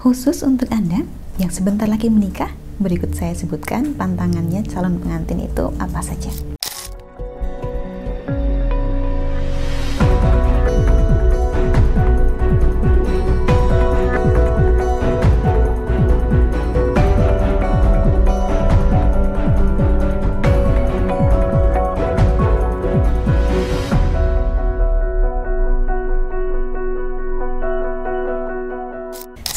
Khusus untuk Anda yang sebentar lagi menikah, berikut saya sebutkan pantangannya calon pengantin itu apa saja.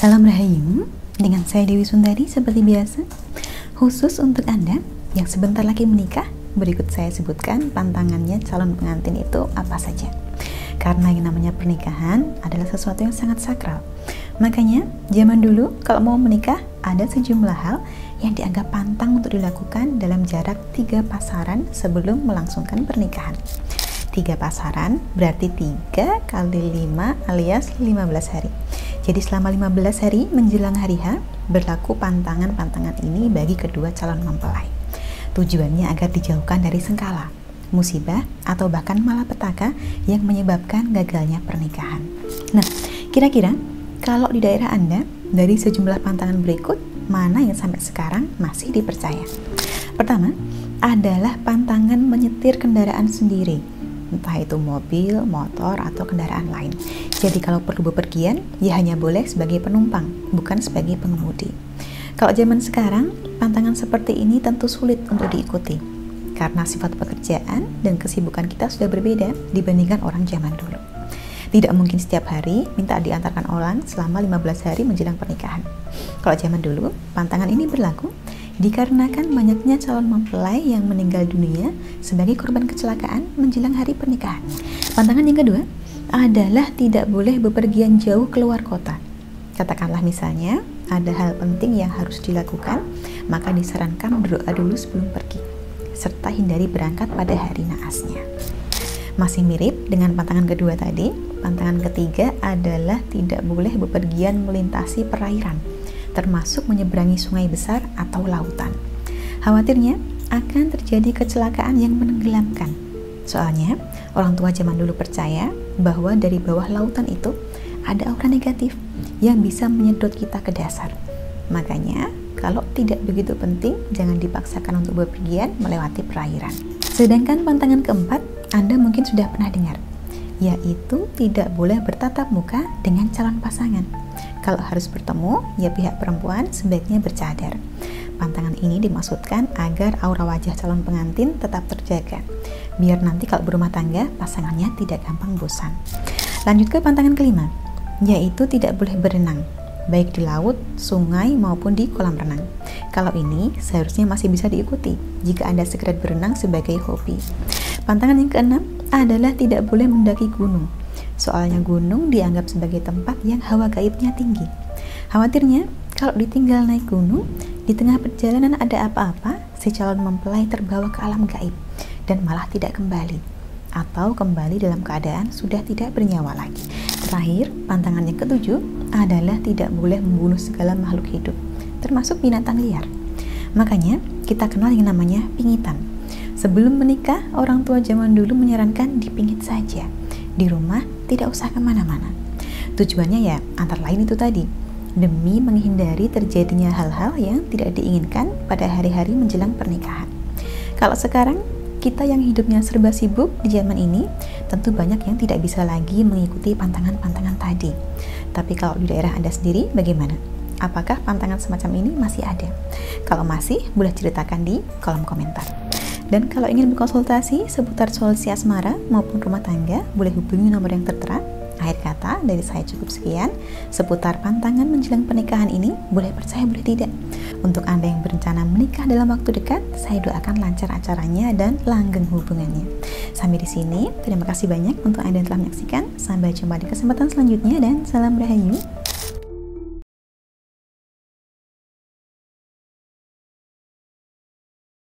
Salam Rahayu, dengan saya Dewi Sundari seperti biasa. Khusus untuk Anda yang sebentar lagi menikah, berikut saya sebutkan pantangannya calon pengantin itu apa saja. Karena yang namanya pernikahan adalah sesuatu yang sangat sakral. Makanya, zaman dulu kalau mau menikah, ada sejumlah hal yang dianggap pantang untuk dilakukan dalam jarak 3 pasaran sebelum melangsungkan pernikahan. 3 pasaran berarti 3 kali 5 alias 15 hari. Jadi selama 15 hari menjelang hari H, berlaku pantangan-pantangan ini bagi kedua calon mempelai. Tujuannya agar dijauhkan dari sengkala, musibah, atau bahkan malapetaka yang menyebabkan gagalnya pernikahan. Nah, kira-kira kalau di daerah Anda, dari sejumlah pantangan berikut, mana yang sampai sekarang masih dipercaya? Pertama, adalah pantangan menyetir kendaraan sendiri, entah itu mobil, motor, atau kendaraan lain. Jadi kalau perlu bepergian, ya hanya boleh sebagai penumpang, bukan sebagai pengemudi. Kalau zaman sekarang, pantangan seperti ini tentu sulit untuk diikuti, karena sifat pekerjaan dan kesibukan kita sudah berbeda dibandingkan orang zaman dulu. Tidak mungkin setiap hari minta diantarkan orang selama 15 hari menjelang pernikahan. Kalau zaman dulu, pantangan ini berlaku dikarenakan banyaknya calon mempelai yang meninggal dunia sebagai korban kecelakaan menjelang hari pernikahan. Pantangan yang kedua adalah tidak boleh bepergian jauh keluar kota. Katakanlah misalnya ada hal penting yang harus dilakukan, maka disarankan berdoa dulu sebelum pergi, serta hindari berangkat pada hari naasnya. Masih mirip dengan pantangan kedua tadi, pantangan ketiga adalah tidak boleh bepergian melintasi perairan, termasuk menyeberangi sungai besar atau lautan. Khawatirnya akan terjadi kecelakaan yang menenggelamkan. Soalnya, orang tua zaman dulu percaya bahwa dari bawah lautan itu ada aura negatif yang bisa menyedot kita ke dasar. Makanya, kalau tidak begitu penting, jangan dipaksakan untuk bepergian melewati perairan. Sedangkan pantangan keempat, Anda mungkin sudah pernah dengar, yaitu tidak boleh bertatap muka dengan calon pasangan. Kalau harus bertemu, ya pihak perempuan sebaiknya bercadar. Pantangan ini dimaksudkan agar aura wajah calon pengantin tetap terjaga, biar nanti kalau berumah tangga, pasangannya tidak gampang bosan. Lanjut ke pantangan kelima, yaitu tidak boleh berenang, baik di laut, sungai, maupun di kolam renang. Kalau ini seharusnya masih bisa diikuti jika Anda sekedar berenang sebagai hobi. Pantangan yang keenam adalah tidak boleh mendaki gunung. Soalnya gunung dianggap sebagai tempat yang hawa gaibnya tinggi. Khawatirnya kalau ditinggal naik gunung, di tengah perjalanan ada apa-apa, si calon mempelai terbawa ke alam gaib dan malah tidak kembali, atau kembali dalam keadaan sudah tidak bernyawa lagi. Terakhir, pantangan yang ketujuh adalah tidak boleh membunuh segala makhluk hidup, termasuk binatang liar. Makanya kita kenal yang namanya pingitan. Sebelum menikah, orang tua zaman dulu menyarankan dipingit saja. Di rumah tidak usah kemana-mana. Tujuannya ya antara lain itu tadi, demi menghindari terjadinya hal-hal yang tidak diinginkan pada hari-hari menjelang pernikahan. Kalau sekarang kita yang hidupnya serba sibuk di zaman ini, tentu banyak yang tidak bisa lagi mengikuti pantangan-pantangan tadi. Tapi kalau di daerah Anda sendiri bagaimana? Apakah pantangan semacam ini masih ada? Kalau masih, boleh ceritakan di kolom komentar. Dan kalau ingin berkonsultasi seputar solusi asmara maupun rumah tangga, boleh hubungi nomor yang tertera. Akhir kata, dari saya cukup sekian. Seputar pantangan menjelang pernikahan ini, boleh percaya boleh tidak. Untuk Anda yang berencana menikah dalam waktu dekat, saya doakan lancar acaranya dan langgeng hubungannya. Sampai di sini, terima kasih banyak untuk Anda yang telah menyaksikan. Sampai jumpa di kesempatan selanjutnya dan salam Rahayu.